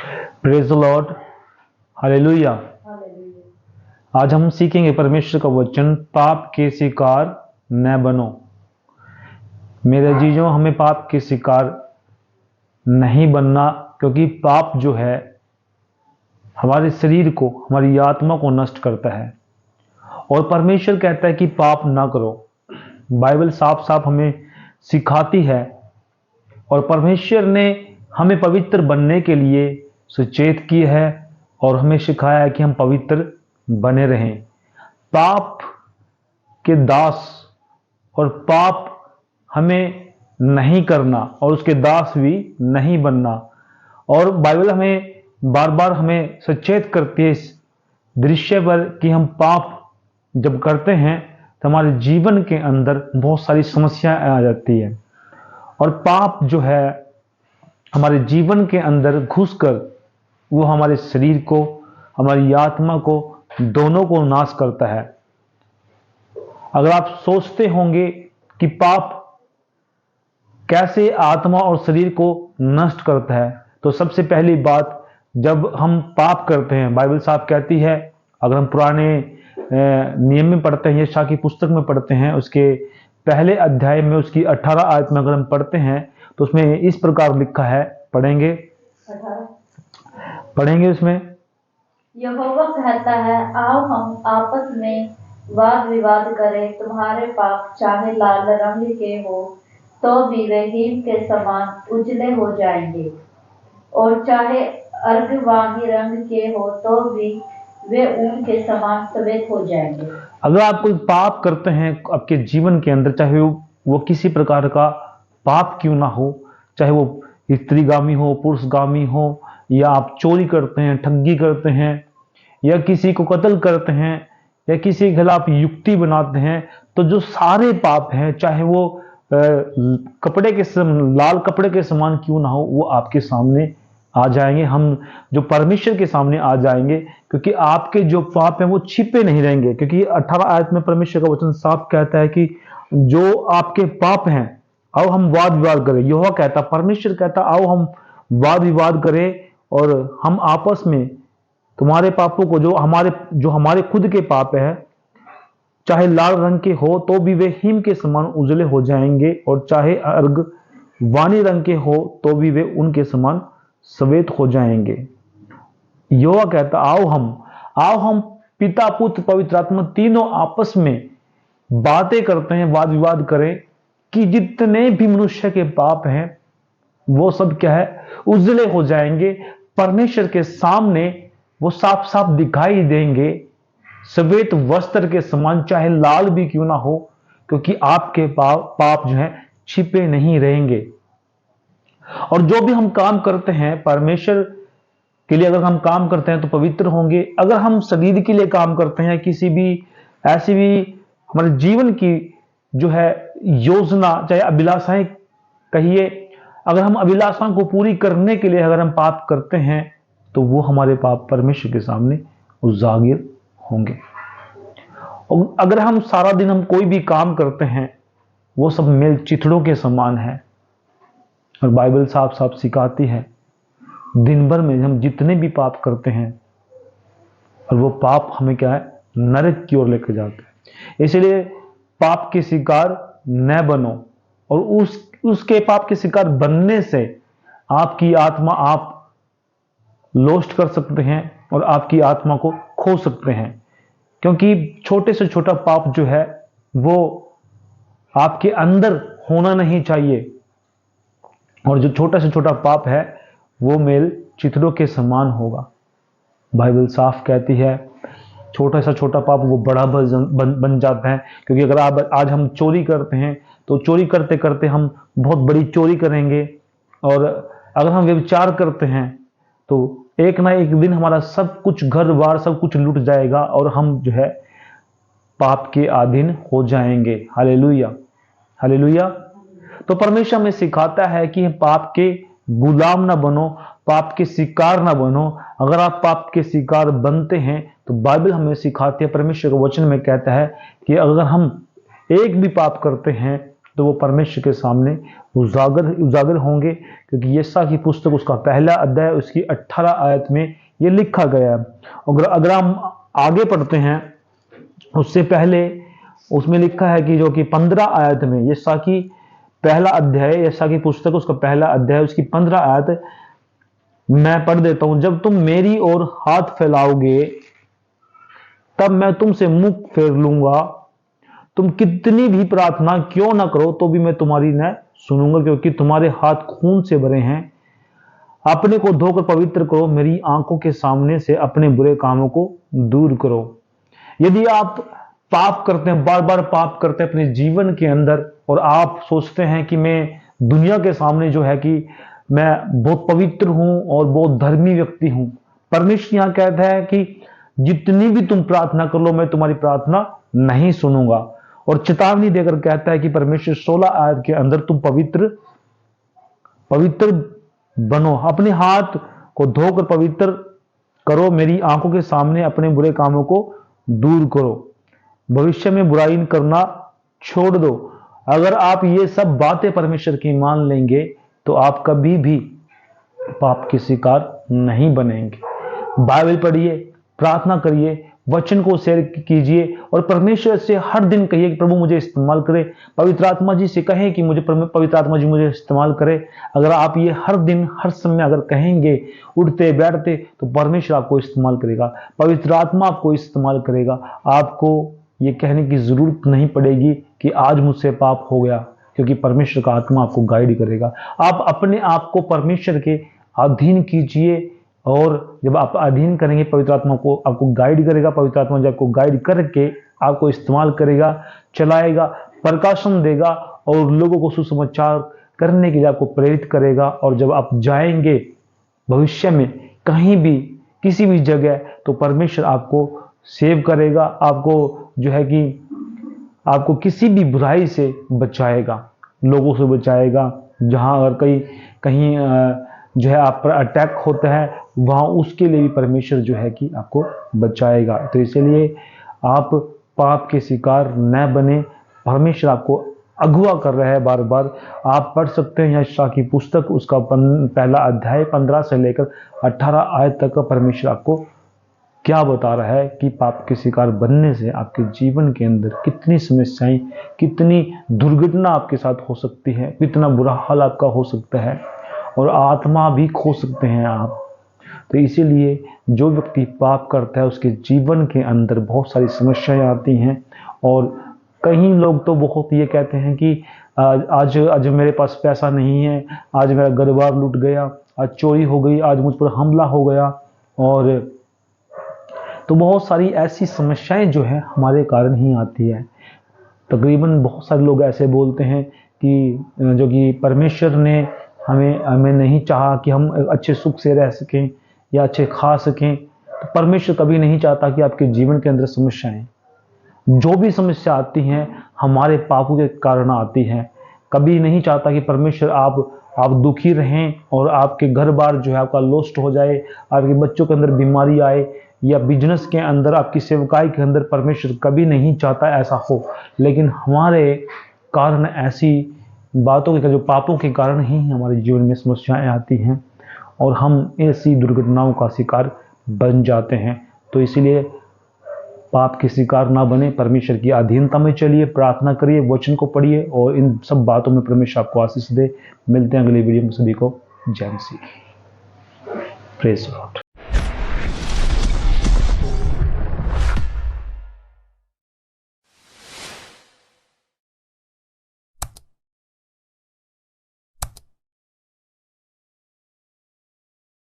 Praise the Lord, hallelujah. आज हम सीखेंगे परमेश्वर का वचन, पाप के शिकार न बनो। मेरे जीजों, हमें पाप के शिकार नहीं बनना, क्योंकि पाप जो है हमारे शरीर को, हमारी आत्मा को नष्ट करता है। और परमेश्वर कहता है कि पाप ना करो। बाइबल साफ साफ हमें सिखाती है, और परमेश्वर ने हमें पवित्र बनने के लिए सचेत की है और हमें सिखाया है कि हम पवित्र बने रहें। पाप के दास और पाप हमें नहीं करना और उसके दास भी नहीं बनना। और बाइबल हमें बार बार हमें सचेत करती है इस दृश्य पर कि हम पाप जब करते हैं तो हमारे जीवन के अंदर बहुत सारी समस्याएं आ जाती है, और पाप जो है हमारे जीवन के अंदर घुसकर वो हमारे शरीर को, हमारी आत्मा को, दोनों को नाश करता है। अगर आप सोचते होंगे कि पाप कैसे आत्मा और शरीर को नष्ट करता है, तो सबसे पहली बात, जब हम पाप करते हैं, बाइबल साफ कहती है, अगर हम पुराने नियम में पढ़ते हैं, यशायाह की पुस्तक में पढ़ते हैं, उसके पहले अध्याय में उसकी 18 आयत में अगर हम पढ़ते हैं तो उसमें इस प्रकार लिखा है, पढ़ेंगे उसमें। यहोवा कहता है, आओ हम आपस में वाद विवाद करें। तुम्हारे पाप चाहे लाल रंग के हो तो भी वे हीम के समान उजले हो जाएंगे, और चाहे अर्गवानी रंग के हो तो भी वे ऊन के समान सफेद हो जाएंगे। अगर आप कोई पाप करते हैं आपके जीवन के अंदर, चाहे वो किसी प्रकार का पाप क्यों ना हो, चाहे वो स्त्रीगामी हो, पुरुषगामी हो, या आप चोरी करते हैं, ठगी करते हैं, या किसी को कत्ल करते हैं, या किसी के खिलाफ युक्ति बनाते हैं, तो जो सारे पाप हैं, चाहे वो कपड़े के लाल कपड़े के समान क्यों ना हो, वो आपके सामने आ जाएंगे। हम जो परमेश्वर के सामने आ जाएंगे, क्योंकि आपके जो पाप हैं वो छिपे नहीं रहेंगे। क्योंकि 18 आयत में परमेश्वर का वचन साफ कहता है कि जो आपके पाप हैं, आओ हम वाद विवाद करें। यहोवा कहता, परमेश्वर कहता, आओ हम वाद विवाद करें और हम आपस में तुम्हारे पापों को, जो हमारे खुद के पाप है, चाहे लाल रंग के हो तो भी वे हिम के समान उजले हो जाएंगे, और चाहे अर्ग वानी रंग के हो तो भी वे उनके समान सफेद हो जाएंगे। यहोवा कहता, आओ हम पिता, पुत्र, पवित्र आत्मा तीनों आपस में बातें करते हैं, वाद विवाद करें कि जितने भी मनुष्य के पाप हैं वो सब क्या है, उजले हो जाएंगे। परमेश्वर के सामने वो साफ साफ दिखाई देंगे, सफेद वस्त्र के समान, चाहे लाल भी क्यों ना हो, क्योंकि आपके पाप जो है छिपे नहीं रहेंगे। और जो भी हम काम करते हैं परमेश्वर के लिए, अगर हम काम करते हैं तो पवित्र होंगे। अगर हम शरीर के लिए काम करते हैं, किसी भी ऐसी भी हमारे जीवन की जो है योजना, चाहे अभिलाषाएं कहिए, अगर हम अभिलाषाओं को पूरी करने के लिए अगर हम पाप करते हैं, तो वो हमारे पाप परमेश्वर के सामने उजागर होंगे। और अगर हम सारा दिन हम कोई भी काम करते हैं, वो सब मेल चिथड़ों के समान है। और बाइबल साफ साफ सिखाती है, दिन भर में हम जितने भी पाप करते हैं, और वो पाप हमें क्या है, नरक की ओर लेकर जाते हैं। इसलिए पाप के शिकार न बनो, और उसके पाप के शिकार बनने से आपकी आत्मा आप लोस्ट कर सकते हैं और आपकी आत्मा को खो सकते हैं। क्योंकि छोटे से छोटा पाप जो है वो आपके अंदर होना नहीं चाहिए, और जो छोटा से छोटा पाप है वो मेल चिथड़ों के समान होगा। बाइबल साफ कहती है, छोटा सा छोटा पाप वो बड़ा बन जाता है। क्योंकि अगर आज हम चोरी करते हैं, तो चोरी करते करते हम बहुत बड़ी चोरी करेंगे, और अगर हम व्यभिचार करते हैं तो एक ना एक दिन हमारा सब कुछ, घर बार सब कुछ लूट जाएगा, और हम जो है पाप के अधीन हो जाएंगे। Hallelujah, hallelujah. तो परमेश्वर हमें सिखाता है कि पाप के गुलाम ना बनो, पाप के शिकार ना बनो। अगर आप पाप के शिकार बनते हैं तो बाइबल हमें सिखाती है, परमेश्वर के वचन में कहता है कि अगर हम एक भी पाप करते हैं तो वो परमेश्वर के सामने उजागर होंगे, क्योंकि यशायाह की पुस्तक उसका पहला अध्याय उसकी 18 आयत में ये लिखा गया है। अगर हम आगे पढ़ते हैं, उससे पहले उसमें लिखा है कि जो कि 15 आयत में, यशायाह की पहला अध्याय, यशायाह की पुस्तक उसका पहला अध्याय उसकी 15 आयत मैं पढ़ देता हूं। जब तुम मेरी ओर हाथ फैलाओगे तब मैं तुमसे मुख फेर लूंगा, तुम कितनी भी प्रार्थना क्यों ना करो तो भी मैं तुम्हारी न सुनूंगा, क्योंकि तुम्हारे हाथ खून से भरे हैं। अपने को धोकर पवित्र करो, मेरी आंखों के सामने से अपने बुरे कामों को दूर करो। यदि आप पाप करते हैं, बार बार पाप करते हैं अपने जीवन के अंदर, और आप सोचते हैं कि मैं दुनिया के सामने जो है कि मैं बहुत पवित्र हूं और बहुत धर्मी व्यक्ति हूं, परमेश्वर यहां कहता है कि जितनी भी तुम प्रार्थना कर लो मैं तुम्हारी प्रार्थना नहीं सुनूंगा। और चेतावनी देकर कहता है कि परमेश्वर 16 आयत के अंदर तुम पवित्र बनो, अपने हाथ को धोकर पवित्र करो, मेरी आंखों के सामने अपने बुरे कामों को दूर करो, भविष्य में बुराई करना छोड़ दो। अगर आप ये सब बातें परमेश्वर की मान लेंगे तो आप कभी भी पाप के शिकार नहीं बनेंगे। बाइबल पढ़िए, प्रार्थना करिए, वचन को शेयर कीजिए और परमेश्वर से हर दिन कहिए कि प्रभु मुझे इस्तेमाल करे। पवित्र आत्मा जी से कहें कि मुझे पवित्र आत्मा जी मुझे इस्तेमाल करे। अगर आप ये हर दिन हर समय अगर कहेंगे उठते बैठते, तो परमेश्वर आपको इस्तेमाल करेगा, पवित्र आत्मा आपको इस्तेमाल करेगा। आपको ये कहने की जरूरत नहीं पड़ेगी कि आज मुझसे पाप हो गया, क्योंकि परमेश्वर का आत्मा आपको गाइड करेगा। आप अपने आप को परमेश्वर के अधीन कीजिए, और जब आप अधीन करेंगे पवित्र आत्मा को आपको गाइड करेगा। पवित्र आत्मा जब आपको गाइड करके आपको इस्तेमाल करेगा, चलाएगा, प्रकाशन देगा और लोगों को सुसमाचार करने के लिए आपको प्रेरित करेगा। और जब आप जाएंगे भविष्य में कहीं भी किसी भी जगह, तो परमेश्वर आपको सेव करेगा, आपको जो है कि आपको किसी भी बुराई से बचाएगा, लोगों से बचाएगा। जहां अगर कहीं जो है आप पर अटैक होता है, वहां उसके लिए भी परमेश्वर जो है कि आपको बचाएगा। तो इसलिए आप पाप के शिकार न बने, परमेश्वर आपको अगुवा कर रहा है बार बार। आप पढ़ सकते हैं यशायाह की पुस्तक उसका पहला अध्याय 15 से लेकर 18 आयत तक का परमेश्वर आपको क्या बता रहा है कि पाप के शिकार बनने से आपके जीवन के अंदर कितनी समस्याएं, कितनी दुर्घटना आपके साथ हो सकती है, कितना बुरा हाल आपका हो सकता है और आत्मा भी खो सकते हैं आप। तो इसीलिए जो व्यक्ति पाप करता है उसके जीवन के अंदर बहुत सारी समस्याएं आती हैं। और कई लोग तो बहुत ये कहते हैं कि आज मेरे पास पैसा नहीं है, आज मेरा घर बार लूट गया, आज चोरी हो गई, आज मुझ पर हमला हो गया। और तो बहुत सारी ऐसी समस्याएं जो है हमारे कारण ही आती है। तकरीबन बहुत सारे लोग ऐसे बोलते हैं कि जो कि परमेश्वर ने हमें नहीं चाहा कि हम अच्छे सुख से रह सकें या अच्छे खा सकें। तो परमेश्वर कभी नहीं चाहता कि आपके जीवन के अंदर समस्याएं, जो भी समस्या आती हैं हमारे पापों के कारण आती हैं। कभी नहीं चाहता कि परमेश्वर आप दुखी रहें और आपके घर बार जो है आपका लॉस्ट हो जाए, आपके बच्चों के अंदर बीमारी आए या बिजनेस के अंदर, आपकी सेवकाई के अंदर। परमेश्वर कभी नहीं चाहता ऐसा हो, लेकिन हमारे कारण ऐसी बातों के, जो पापों के कारण ही हमारे जीवन में समस्याएं आती हैं और हम ऐसी दुर्घटनाओं का शिकार बन जाते हैं। तो इसीलिए पाप के शिकार ना बने, परमेश्वर की अधीनता में चलिए, प्रार्थना करिए, वचन को पढ़िए और इन सब बातों में परमेश्वर आपको आशीष दे। मिलते हैं अगली वीडियो में, सभी को जय मसीह। Praise God.